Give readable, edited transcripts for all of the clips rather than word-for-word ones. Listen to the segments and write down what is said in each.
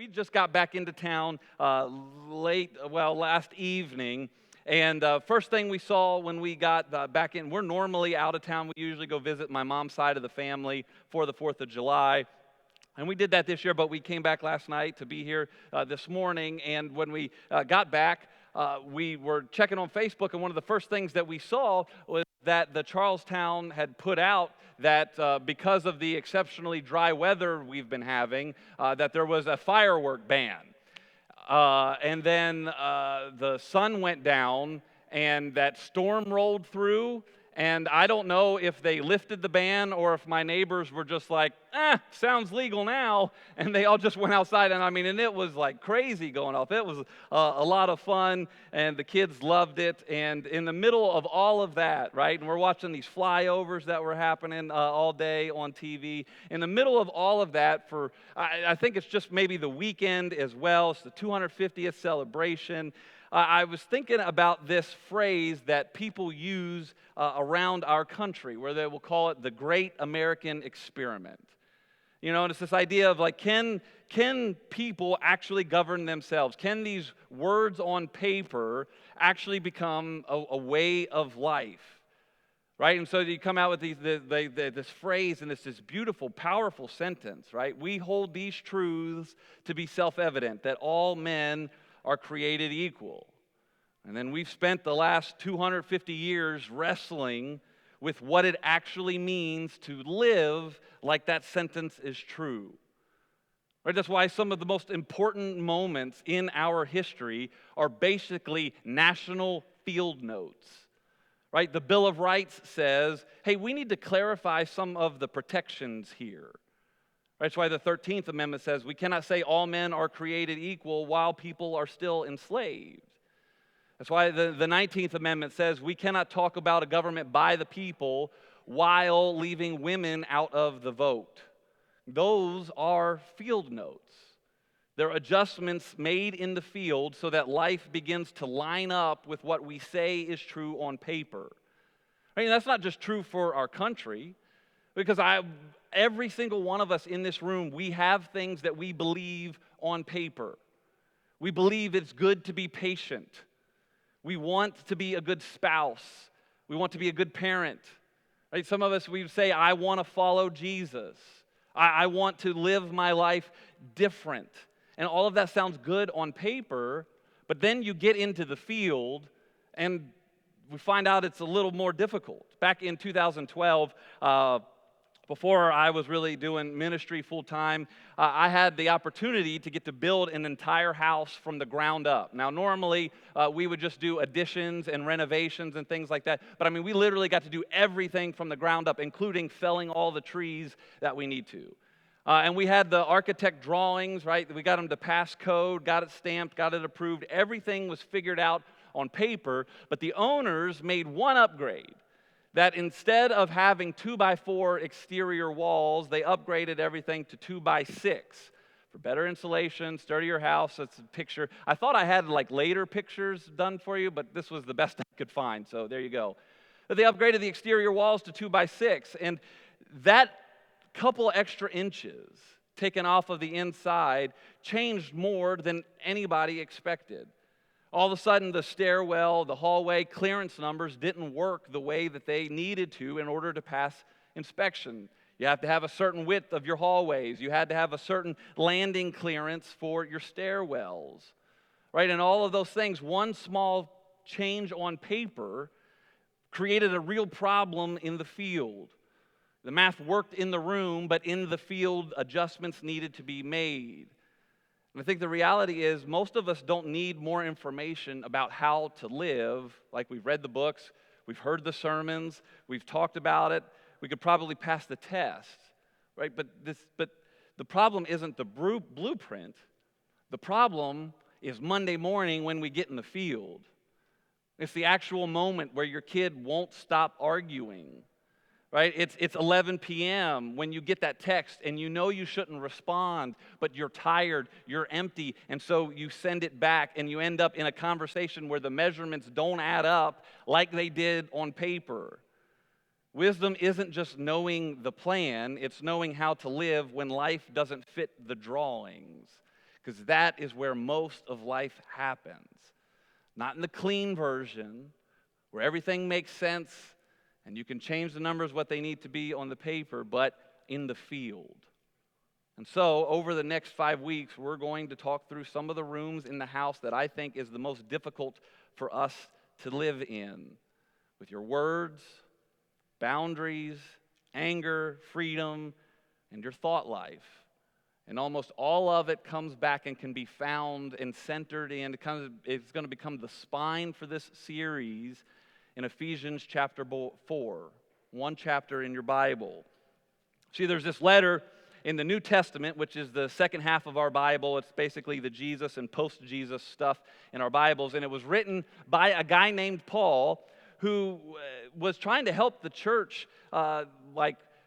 we just got back into town last evening. And first thing we saw when we got back in, we're normally out of town. We usually go visit my mom's side of the family for the 4th of July. And we did that this year, but we came back last night to be here this morning. And when we got back, we were checking on Facebook, and one of the first things that we saw was that the Charlestown had put out that because of the exceptionally dry weather we've been having, that there was a firework ban. And then the sun went down, and that storm rolled through. And I don't know if they lifted the ban or if my neighbors were just like, sounds legal now. And they all just went outside. And it was like crazy going off. It was a lot of fun, and the kids loved it. And in the middle of all of that, right, and we're watching these flyovers that were happening all day on TV. In the middle of all of that, I think it's just maybe the weekend as well. It's the 250th celebration. I was thinking about this phrase that people use around our country, where they will call it the Great American Experiment. You know, and it's this idea of like, can people actually govern themselves? Can these words on paper actually become a way of life? Right? And so you come out with this phrase, and it's this beautiful, powerful sentence, right? We hold these truths to be self-evident, that all men are created equal. And then we've spent the last 250 years wrestling with what it actually means to live like that sentence is true. Right? That's why some of the most important moments in our history are basically national field notes. Right? The Bill of Rights says, hey, we need to clarify some of the protections here. That's why the 13th Amendment says we cannot say all men are created equal while people are still enslaved. That's why the 19th Amendment says we cannot talk about a government by the people while leaving women out of the vote. Those are field notes. They're adjustments made in the field so that life begins to line up with what we say is true on paper. I mean, that's not just true for our country, because every single one of us in this room, we have things that we believe on paper. We believe it's good to be patient. We want to be a good spouse. We want to be a good parent. Right? Some of us, we say, I want to follow Jesus. I want to live my life different. And all of that sounds good on paper, but then you get into the field, and we find out it's a little more difficult. Back in 2012, before I was really doing ministry full-time, I had the opportunity to get to build an entire house from the ground up. Now, normally, we would just do additions and renovations and things like that, but we literally got to do everything from the ground up, including felling all the trees that we need to. And we had the architect drawings, right? We got them to pass code, got it stamped, got it approved. Everything was figured out on paper, but the owners made one upgrade. That instead of having 2x4 exterior walls, they upgraded everything to 2x6 for better insulation, sturdier house. That's a picture. I thought I had like later pictures done for you, but this was the best I could find, so there you go. But they upgraded the exterior walls to 2x6, and that couple extra inches taken off of the inside changed more than anybody expected. All of a sudden, the stairwell, the hallway clearance numbers didn't work the way that they needed to in order to pass inspection. You have to have a certain width of your hallways. You had to have a certain landing clearance for your stairwells. Right? And all of those things, one small change on paper created a real problem in the field. The math worked in the room, but in the field, adjustments needed to be made. And I think the reality is most of us don't need more information about how to live. Like, we've read the books, we've heard the sermons, we've talked about it. We could probably pass the test, right? But the problem isn't the blueprint. The problem is Monday morning when we get in the field. It's the actual moment where your kid won't stop arguing. Right? It's 11 p.m. when you get that text and you know you shouldn't respond, but you're tired, you're empty, and so you send it back and you end up in a conversation where the measurements don't add up like they did on paper. Wisdom isn't just knowing the plan, it's knowing how to live when life doesn't fit the drawings. because that is where most of life happens. Not in the clean version, where everything makes sense and you can change the numbers what they need to be on the paper, but in the field. And so, over the next 5 weeks, we're going to talk through some of the rooms in the house that I think is the most difficult for us to live in, with your words, boundaries, anger, freedom, and your thought life. And almost all of it comes back and can be found and centered in, it's going to become the spine for this series in Ephesians chapter 4, one chapter in your Bible. See, there's this letter in the New Testament, which is the second half of our Bible. It's basically the Jesus and post-Jesus stuff in our Bibles. And it was written by a guy named Paul who was trying to help the church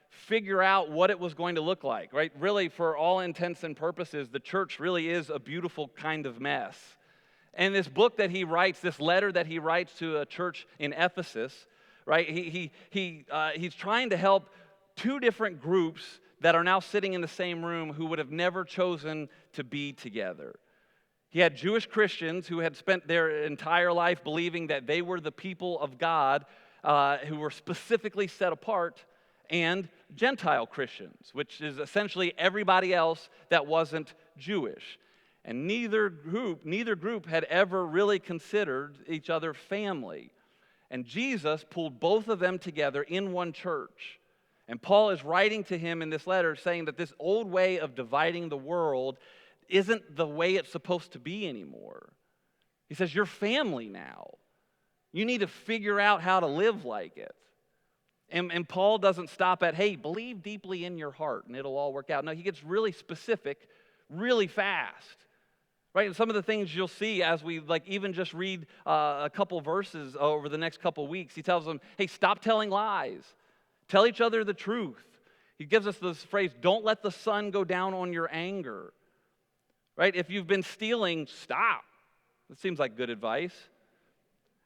figure out what it was going to look like, right? Really, for all intents and purposes, the church really is a beautiful kind of mess. And this book that he writes, this letter that he writes to a church in Ephesus, right? He's trying to help two different groups that are now sitting in the same room who would have never chosen to be together. He had Jewish Christians who had spent their entire life believing that they were the people of God, who were specifically set apart, and Gentile Christians, which is essentially everybody else that wasn't Jewish. And neither group had ever really considered each other family. And Jesus pulled both of them together in one church. And Paul is writing to him in this letter saying that this old way of dividing the world isn't the way it's supposed to be anymore. He says, you're family now. You need to figure out how to live like it. And Paul doesn't stop at, hey, believe deeply in your heart and it'll all work out. No, he gets really specific really fast. Right, and some of the things you'll see as we even just read a couple verses over the next couple weeks, he tells them, hey, stop telling lies. Tell each other the truth. He gives us this phrase, don't let the sun go down on your anger. Right, if you've been stealing, stop. That seems like good advice.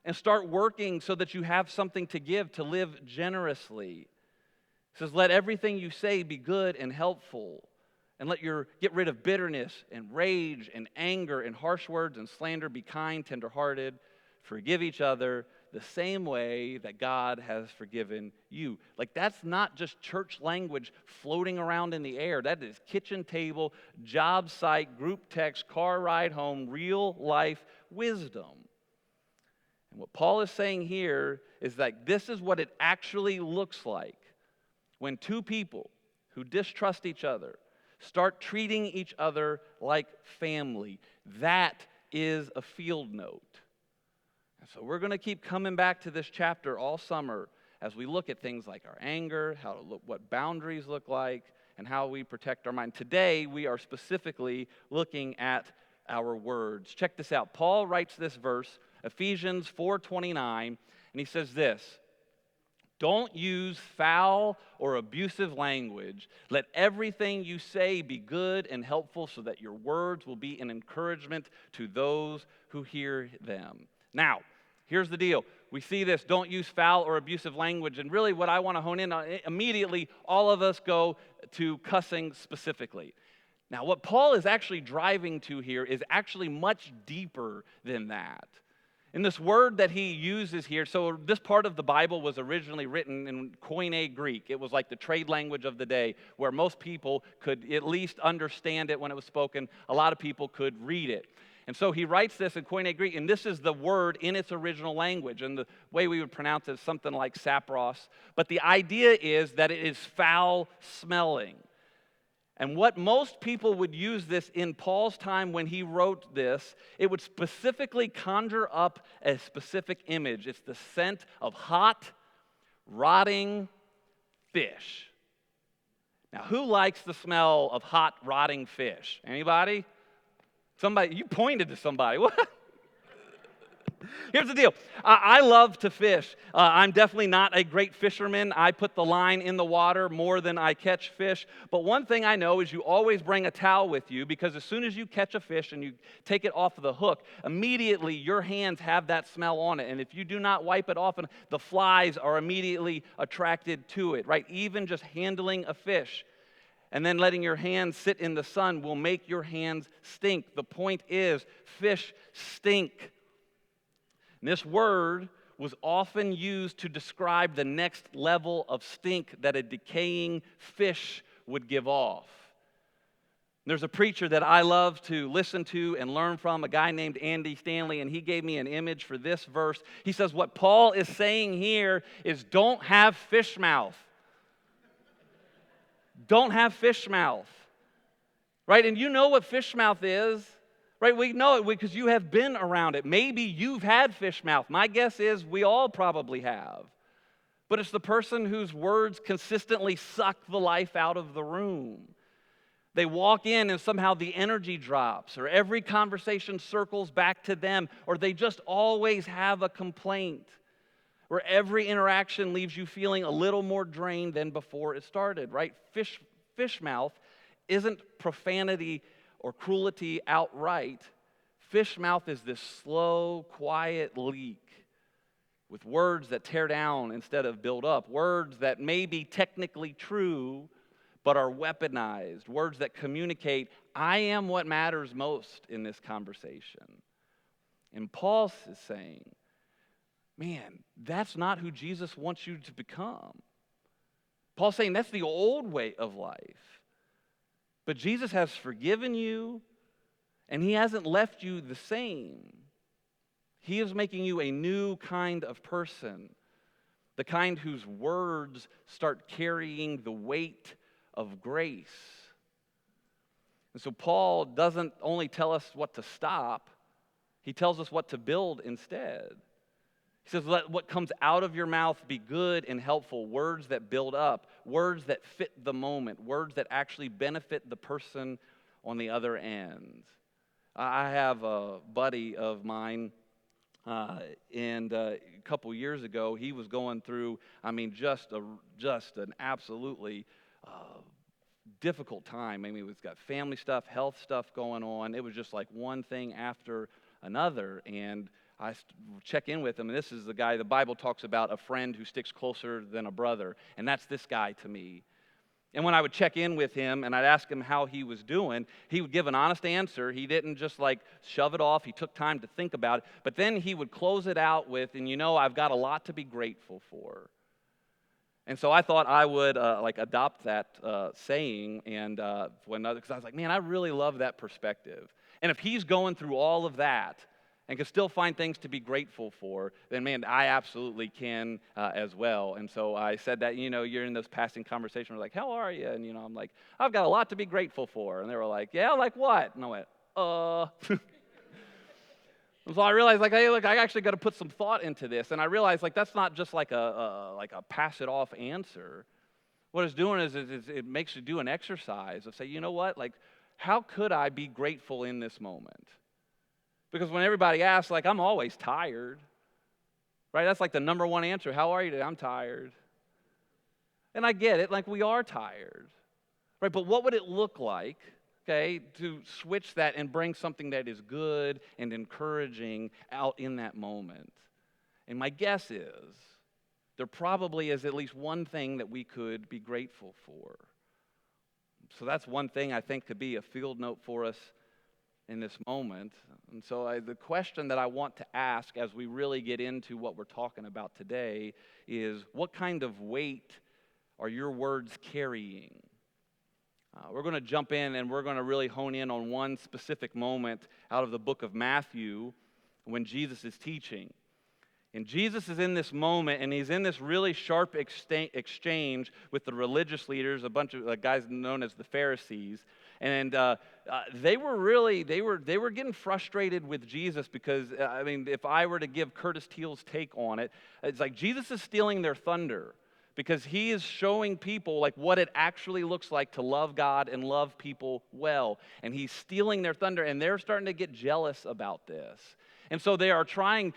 And start working so that you have something to give, to live generously. He says, let everything you say be good and helpful. And get rid of bitterness and rage and anger and harsh words and slander. Be kind, tenderhearted. Forgive each other the same way that God has forgiven you. That's not just church language floating around in the air. That is kitchen table, job site, group text, car ride home, real life wisdom. And what Paul is saying here is that this is what it actually looks like when two people who distrust each other start treating each other like family. That is a field note. And so we're going to keep coming back to this chapter all summer as we look at things like our anger, what boundaries look like, and how we protect our mind. Today, we are specifically looking at our words. Check this out. Paul writes this verse, Ephesians 4:29, and he says this, don't use foul or abusive language. Let everything you say be good and helpful so that your words will be an encouragement to those who hear them. Now, here's the deal. We see this, don't use foul or abusive language. And really what I want to hone in on, immediately all of us go to cussing specifically. Now, what Paul is actually driving to here is actually much deeper than that. And this word that he uses here, so this part of the Bible was originally written in Koine Greek. It was like the trade language of the day, where most people could at least understand it when it was spoken. A lot of people could read it. And so he writes this in Koine Greek, and this is the word in its original language. And the way we would pronounce it is something like sapros. But the idea is that it is foul smelling. And what most people would use this in Paul's time when he wrote this, it would specifically conjure up a specific image. It's the scent of hot, rotting fish. Now, who likes the smell of hot, rotting fish? Anybody? Somebody, you pointed to somebody. What? Here's the deal. I love to fish. I'm definitely not a great fisherman. I put the line in the water more than I catch fish. But one thing I know is you always bring a towel with you, because as soon as you catch a fish and you take it off of the hook, immediately your hands have that smell on it. And if you do not wipe it off, the flies are immediately attracted to it, right? Even just handling a fish. And then letting your hands sit in the sun will make your hands stink. The point is, fish stink. And this word was often used to describe the next level of stink that a decaying fish would give off. There's a preacher that I love to listen to and learn from, a guy named Andy Stanley, and he gave me an image for this verse. He says, what Paul is saying here is don't have fish mouth. Don't have fish mouth. Right? And you know what fish mouth is. Right? We know it because you have been around it. Maybe you've had fish mouth. My guess is we all probably have. But it's the person whose words consistently suck the life out of the room. They walk in and somehow the energy drops, or every conversation circles back to them, or they just always have a complaint, or every interaction leaves you feeling a little more drained than before it started, right? Fish mouth isn't profanity or cruelty outright. Fish mouth is this slow, quiet leak with words that tear down instead of build up, words that may be technically true, but are weaponized, words that communicate, I am what matters most in this conversation. And Paul is saying, man, that's not who Jesus wants you to become. Paul's saying that's the old way of life. But Jesus has forgiven you, and he hasn't left you the same. He is making you a new kind of person, the kind whose words start carrying the weight of grace. And so Paul doesn't only tell us what to stop, he tells us what to build instead. He says, let what comes out of your mouth be good and helpful, words that build up, words that fit the moment, words that actually benefit the person on the other end. I have a buddy of mine, and a couple years ago, he was going through, just an absolutely difficult time. He's got family stuff, health stuff going on. It was just like one thing after another, and I check in with him, and this is the guy the Bible talks about, a friend who sticks closer than a brother, and that's this guy to me. And when I would check in with him and I'd ask him how he was doing, he would give an honest answer. He didn't just shove it off. He took time to think about it. But then he would close it out with, and I've got a lot to be grateful for. And so I thought I would adopt that saying, and because I was like, man, I really love that perspective. And if he's going through all of that and can still find things to be grateful for, then man, I absolutely can as well. And so I said that, you're in those passing conversations, we're like, how are you? And I'm like, I've got a lot to be grateful for. And they were like, yeah, like what? And I went, And so I realized, hey, look, I actually got to put some thought into this. And I realized, that's not just a pass it off answer. What it's doing is it makes you do an exercise of say, you know what? How could I be grateful in this moment? Because when everybody asks, I'm always tired, right? That's the number one answer. How are you today? I'm tired. And I get it, we are tired, right? But what would it look like, okay, to switch that and bring something that is good and encouraging out in that moment? And my guess is there probably is at least one thing that we could be grateful for. So that's one thing I think could be a field note for us in this moment. And so the question that I want to ask as we really get into what we're talking about today is, what kind of weight are your words carrying? We're going to jump in and we're going to really hone in on one specific moment out of the book of Matthew when Jesus is teaching. And Jesus is in this moment, and he's in this really sharp exchange with the religious leaders, a bunch of guys known as the Pharisees. And they were getting frustrated with Jesus because, if I were to give Curtis Teal's take on it, it's like Jesus is stealing their thunder because he is showing people what it actually looks like to love God and love people well. And he's stealing their thunder, and they're starting to get jealous about this. And so they are trying,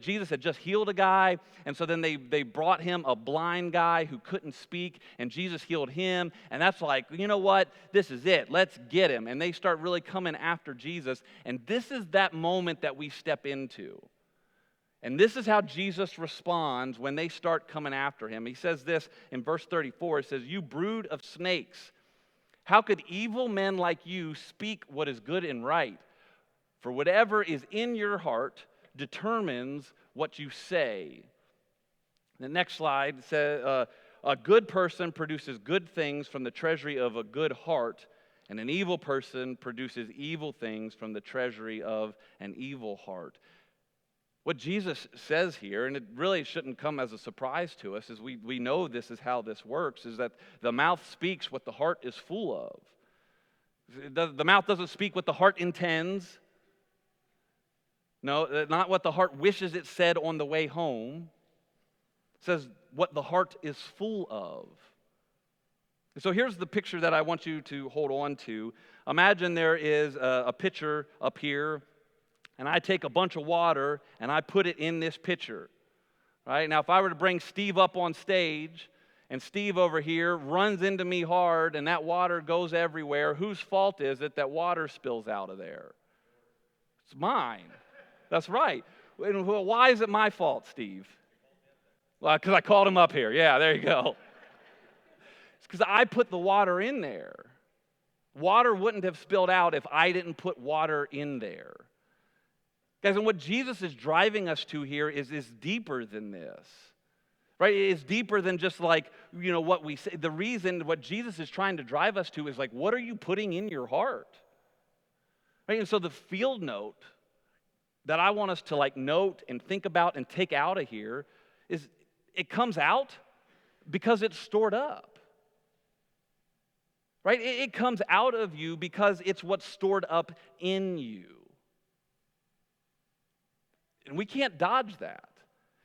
Jesus had just healed a guy, and so then they brought him a blind guy who couldn't speak, and Jesus healed him, and that's you know what, this is it, let's get him. And they start really coming after Jesus, and this is that moment that we step into. And this is how Jesus responds when they start coming after him. He says this in verse 34, it says, "You brood of snakes, How could evil men like you speak what is good and right? For whatever is in your heart determines what you say. The next slide says, a good person produces good things from the treasury of a good heart, and an evil person produces evil things from the treasury of an evil heart. What Jesus says here, and it really shouldn't come as a surprise to us, is we know this is how this works, is that the mouth speaks what the heart is full of. The mouth doesn't speak what the heart intends. No, not what the heart wishes it said on the way home. It says what the heart is full of. So here's the picture that I want you to hold on to. Imagine there is a pitcher up here, and I take a bunch of water and I put it in this pitcher. Right? Now, if I were to bring Steve up on stage, and Steve over here runs into me hard, and that water goes everywhere, whose fault is it that water spills out of there? It's mine. That's right. And why is it my fault, Steve? Well, because I called him up here. Yeah, there you go. It's because I put the water in there. Water wouldn't have spilled out if I didn't put water in there. Guys, and what Jesus is driving us to here is deeper than this. Right? It's deeper than just like, what we say. The reason what Jesus is trying to drive us to is like, what are you putting in your heart? Right? And so the field note that I want us to like note and think about and take out of here is it comes out because it's stored up. Right? It comes out of you because it's what's stored up in you. And we can't dodge that.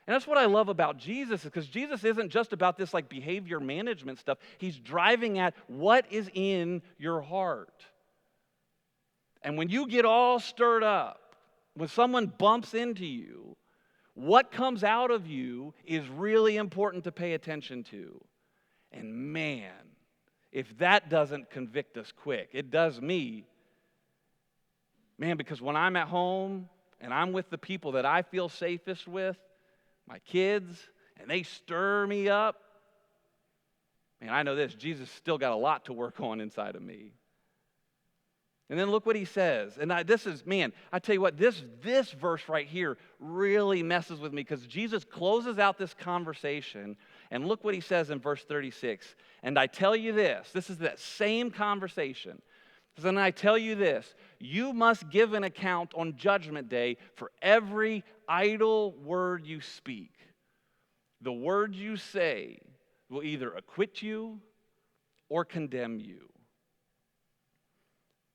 And that's what I love about Jesus, is because Jesus isn't just about this like behavior management stuff. He's driving at what is in your heart. And when you get all stirred up, when someone bumps into you, what comes out of you is really important to pay attention to. And man, if that doesn't convict us quick, it does me. Man, because when I'm at home and I'm with the people that I feel safest with, my kids, and they stir me up, man, I know this, Jesus still got a lot to work on inside of me. And then look what he says. And I tell you what, this verse right here really messes with me, because Jesus closes out this conversation, and look what he says in verse 36. And I tell you this is that same conversation. And I tell you this, you must give an account on Judgment Day for every idle word you speak. The words you say will either acquit you or condemn you.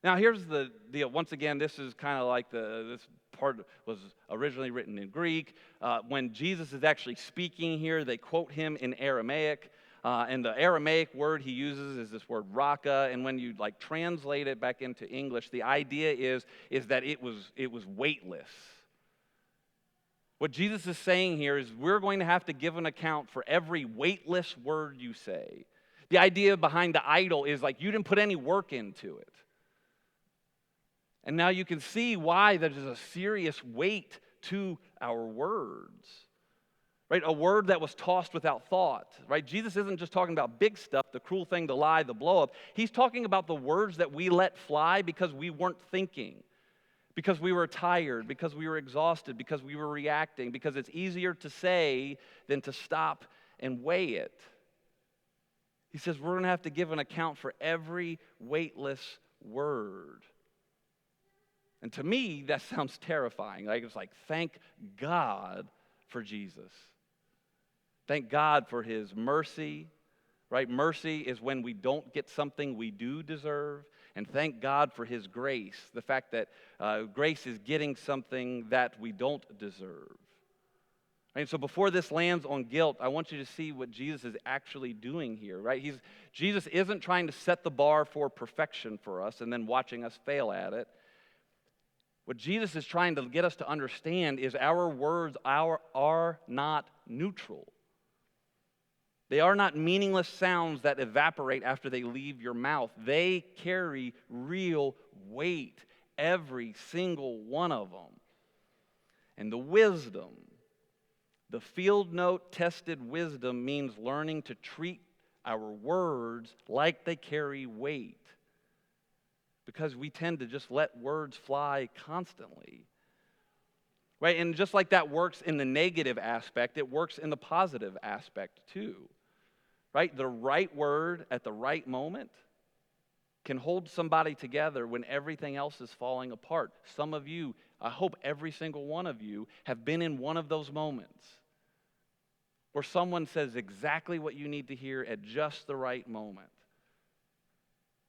Now, here's the deal. Once again, this is kind of like this part was originally written in Greek. When Jesus is actually speaking here, they quote him in Aramaic. And the Aramaic word he uses is this word raka, and when you like translate it back into English, the idea is that it was weightless. What Jesus is saying here is we're going to have to give an account for every weightless word you say. The idea behind the idol is like you didn't put any work into it. And now you can see why there's a serious weight to our words. Right? A word that was tossed without thought. Right? Jesus isn't just talking about big stuff, the cruel thing, the lie, the blow up. He's talking about the words that we let fly because we weren't thinking, because we were tired, because we were exhausted, because we were reacting, because it's easier to say than to stop and weigh it. He says we're going to have to give an account for every weightless word. And to me, that sounds terrifying. Like it's like, thank God for Jesus. Thank God for his mercy, right? Mercy is when we don't get something we do deserve. And thank God for his grace, the fact that grace is getting something that we don't deserve. And so before this lands on guilt, I want you to see what Jesus is actually doing here, right? Jesus isn't trying to set the bar for perfection for us and then watching us fail at it. What Jesus is trying to get us to understand is our words are not neutral. They are not meaningless sounds that evaporate after they leave your mouth. They carry real weight, every single one of them. And the wisdom, the field note tested wisdom means learning to treat our words like they carry weight because we tend to just let words fly constantly. Right? And just like that works in the negative aspect, it works in the positive aspect too. Right? The right word at the right moment can hold somebody together when everything else is falling apart. Some of you, I hope every single one of you, have been in one of those moments where someone says exactly what you need to hear at just the right moment.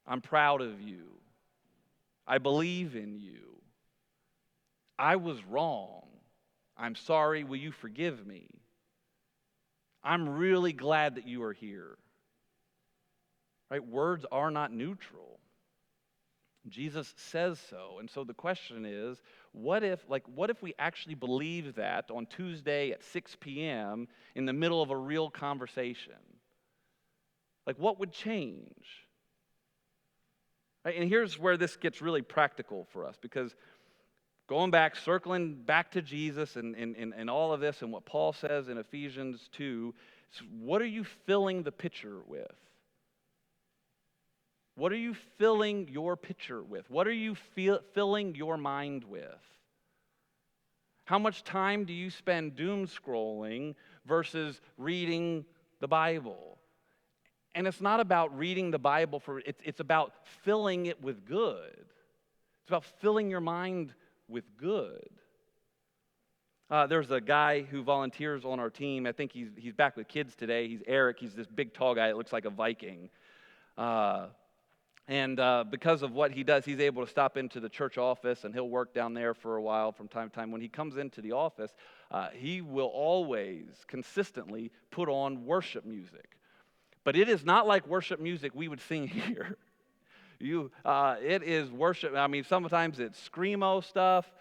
I'm proud of you. I believe in you. I was wrong. I'm sorry. Will you forgive me? I'm really glad that you are here. Right? Words are not neutral. Jesus says so. And so the question is, what if we actually believe that on Tuesday at 6 p.m. in the middle of a real conversation? Like, what would change? Right? And here's where this gets really practical for us, because circling back to Jesus and all of this and what Paul says in Ephesians 2, what are you filling the pitcher with? What are you filling your pitcher with? What are you filling your mind with? How much time do you spend doom scrolling versus reading the Bible? And it's not about reading the Bible it's about filling it with good. It's about filling your mind with good. There's a guy who volunteers on our team. I think he's back with kids today. He's Eric. He's this big, tall guy that looks like a Viking. And because of what he does, he's able to stop into the church office, and he'll work down there for a while from time to time. When he comes into the office, he will always consistently put on worship music. But it is not like worship music we would sing here. It is worship. I mean, sometimes it's screamo stuff.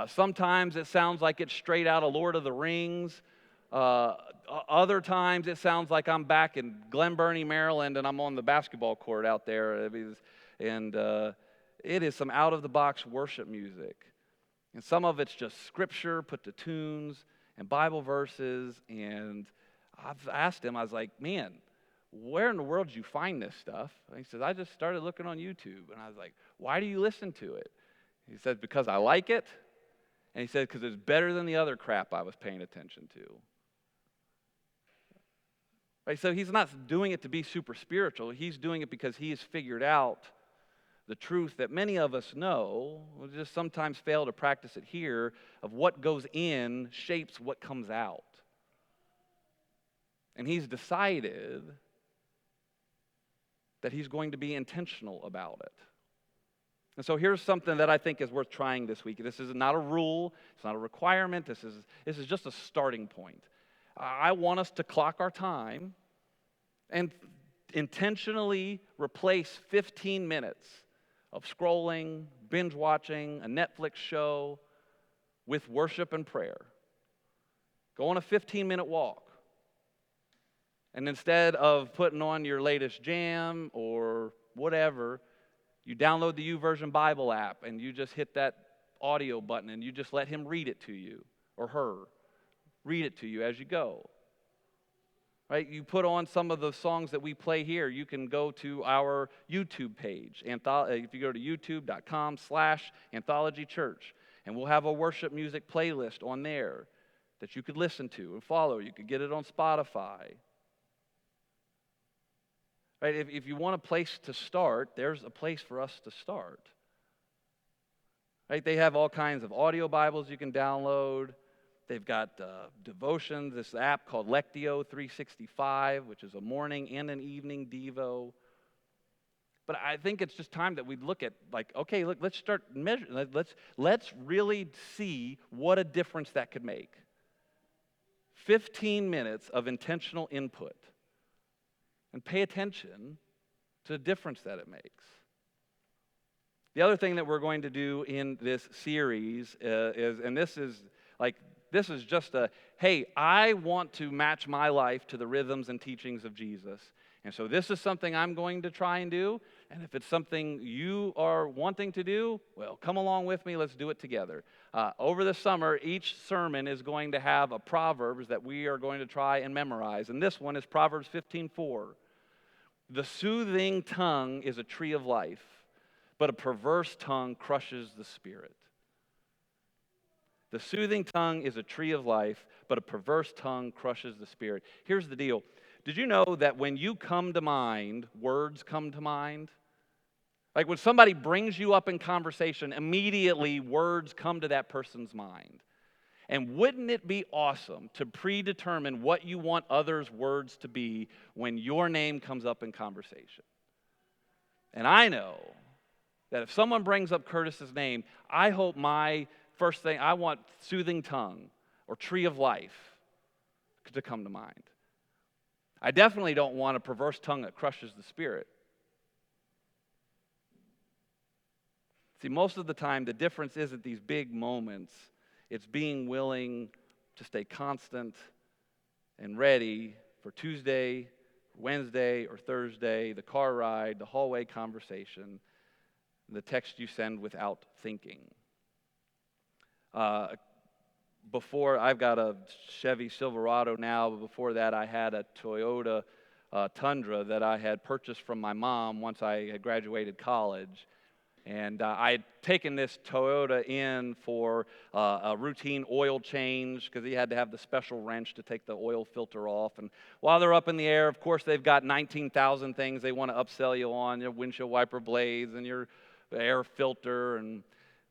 Sometimes it sounds like it's straight out of Lord of the Rings. Other times it sounds like I'm back in Glen Burnie, Maryland, and I'm on the basketball court out there. And it is some out-of-the-box worship music. And some of it's just scripture put to tunes and Bible verses. And I've asked him, I was like, man, where in the world did you find this stuff? And he says, I just started looking on YouTube. And I was like, why do you listen to it? He said, because I like it. And he said, because it's better than the other crap I was paying attention to. Right? So he's not doing it to be super spiritual. He's doing it because he has figured out the truth that many of us know. We just sometimes fail to practice it here, of what goes in shapes what comes out. And he's decided that he's going to be intentional about it. And so here's something that I think is worth trying this week. This is not a rule. It's not a requirement. This is just a starting point. I want us to clock our time and intentionally replace 15 minutes of scrolling, binge watching, a Netflix show with worship and prayer. Go on a 15-minute walk. And instead of putting on your latest jam or whatever, you download the YouVersion Bible app and you just hit that audio button and you just let him read it to you, or her. Read it to you as you go. Right? You put on some of the songs that we play here. You can go to our YouTube page. If you go to youtube.com/anthologychurch, and we'll have a worship music playlist on there that you could listen to and follow. You could get it on Spotify. Right? If you want a place to start, there's a place for us to start. Right? They have all kinds of audio Bibles you can download. They've got devotions, this app called Lectio 365, which is a morning and an evening devo. But I think it's just time that we look at, like, okay, look, let's start measuring. Let's really see what a difference that could make. 15 minutes of intentional input. And pay attention to the difference that it makes. The other thing that we're going to do in this series this is just hey, I want to match my life to the rhythms and teachings of Jesus. And so this is something I'm going to try and do. And if it's something you are wanting to do, well, come along with me. Let's do it together. Over the summer, each sermon is going to have a Proverbs that we are going to try and memorize. And this one is Proverbs 15:4. The soothing tongue is a tree of life, but a perverse tongue crushes the spirit. The soothing tongue is a tree of life, but a perverse tongue crushes the spirit. Here's the deal. Did you know that when you come to mind, words come to mind? Like when somebody brings you up in conversation, immediately words come to that person's mind. And wouldn't it be awesome to predetermine what you want others' words to be when your name comes up in conversation? And I know that if someone brings up Curtis's name, I hope my first thing, I want soothing tongue or tree of life to come to mind. I definitely don't want a perverse tongue that crushes the spirit. See, most of the time, the difference isn't these big moments. It's being willing to stay constant and ready for Tuesday, Wednesday, or Thursday, the car ride, the hallway conversation, the text you send without thinking. Before, I've got a Chevy Silverado now, but before that I had a Toyota Tundra that I had purchased from my mom once I had graduated college. And I had taken this Toyota in for a routine oil change because he had to have the special wrench to take the oil filter off. And while they're up in the air, of course, they've got 19,000 things they want to upsell you on, your windshield wiper blades and your air filter. And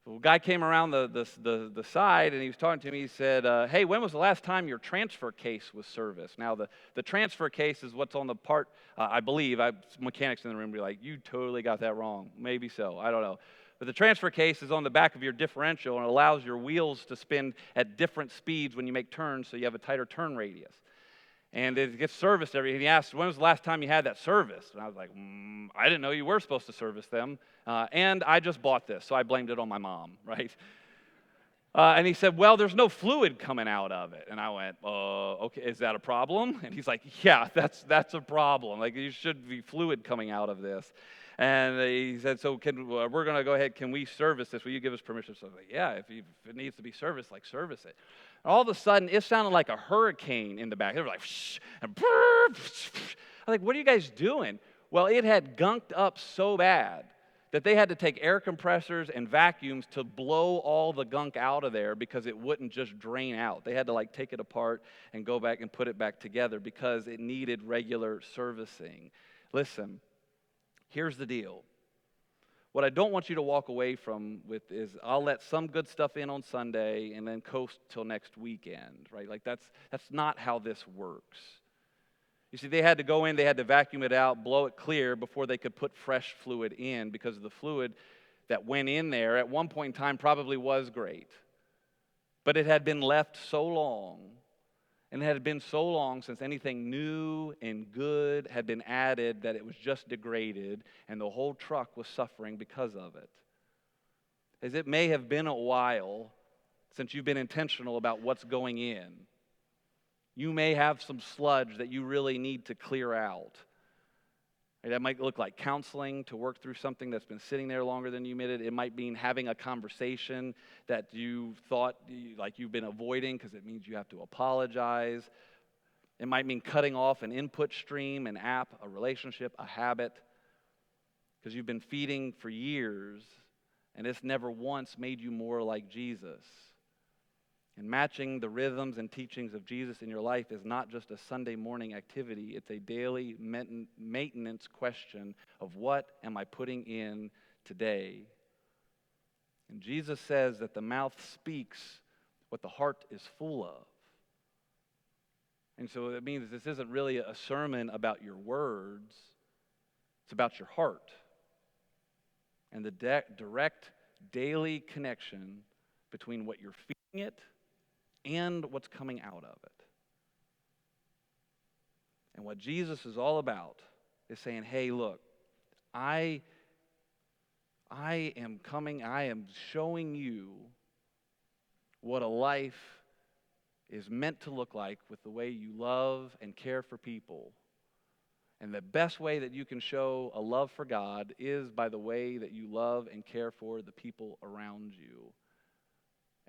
the guy came around the side and he was talking to me. He said, hey, when was the last time your transfer case was serviced? Now, the transfer case is what's on the part, I believe, mechanics in the room be like, you totally got that wrong. Maybe so, I don't know. But the transfer case is on the back of your differential and it allows your wheels to spin at different speeds when you make turns so you have a tighter turn radius. And it gets serviced and he asked, when was the last time you had that serviced? And I was like, I didn't know you were supposed to service them. And I just bought this, so I blamed it on my mom, right? And he said, well, there's no fluid coming out of it. And I went, okay, is that a problem? And he's like, yeah, that's a problem. Like, you should be fluid coming out of this. And he said, so we're going to go ahead, can we service this? Will you give us permission? So I was like, yeah, if it needs to be serviced, like, service it. All of a sudden, it sounded like a hurricane in the back. They were like, shh, and brrr. I was like, what are you guys doing? Well, it had gunked up so bad that they had to take air compressors and vacuums to blow all the gunk out of there because it wouldn't just drain out. They had to like take it apart and go back and put it back together because it needed regular servicing. Listen, here's the deal. What I don't want you to walk away from with is I'll let some good stuff in on Sunday and then coast till next weekend, right? Like that's not how this works. You see, they had to go in, they had to vacuum it out, blow it clear before they could put fresh fluid in because the fluid that went in there at one point in time probably was great. But it had been left so long, and it had been so long since anything new and good had been added that it was just degraded, and the whole truck was suffering because of it. As it may have been a while since you've been intentional about what's going in. You may have some sludge that you really need to clear out. That might look like counseling to work through something that's been sitting there longer than you admitted. It might mean having a conversation that you thought like you've been avoiding because it means you have to apologize. It might mean cutting off an input stream, an app, a relationship, a habit because you've been feeding for years and it's never once made you more like Jesus. And matching the rhythms and teachings of Jesus in your life is not just a Sunday morning activity. It's a daily maintenance question of what am I putting in today? And Jesus says that the mouth speaks what the heart is full of. And so it means this isn't really a sermon about your words. It's about your heart. And the direct daily connection between what you're feeding it and what's coming out of it. And what Jesus is all about is saying, hey, look, I am showing you what a life is meant to look like with the way you love and care for people. And the best way that you can show a love for God is by the way that you love and care for the people around you.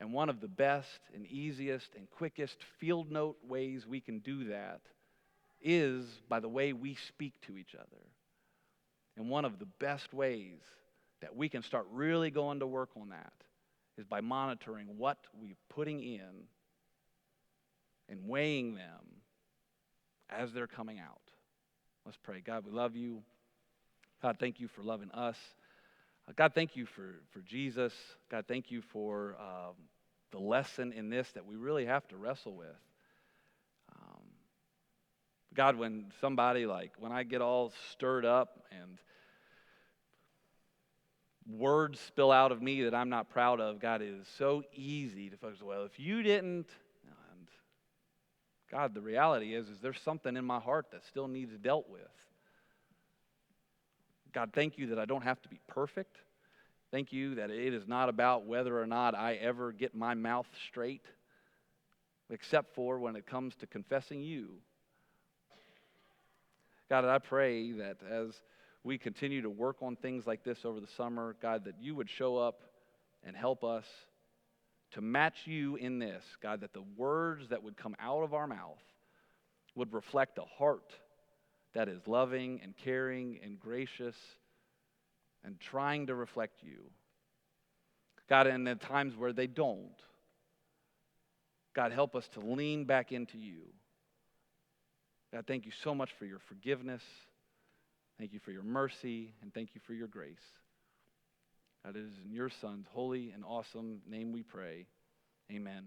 And one of the best and easiest and quickest field note ways we can do that is by the way we speak to each other. And one of the best ways that we can start really going to work on that is by monitoring what we're putting in and weighing them as they're coming out. Let's pray. God, we love you. God, thank you for loving us. God, thank you for Jesus. God, thank you for the lesson in this that we really have to wrestle with. God, when I get all stirred up and words spill out of me that I'm not proud of, God, it is so easy to focus, well, if you didn't, and God, the reality is there's something in my heart that still needs dealt with. God, thank you that I don't have to be perfect. Thank you that it is not about whether or not I ever get my mouth straight, except for when it comes to confessing you. God, I pray that as we continue to work on things like this over the summer, God, that you would show up and help us to match you in this. God, that the words that would come out of our mouth would reflect a heart that is loving and caring and gracious and trying to reflect you. God, in the times where they don't, God, help us to lean back into you. God, thank you so much for your forgiveness. Thank you for your mercy, and thank you for your grace. God, it is in your Son's holy and awesome name we pray. Amen.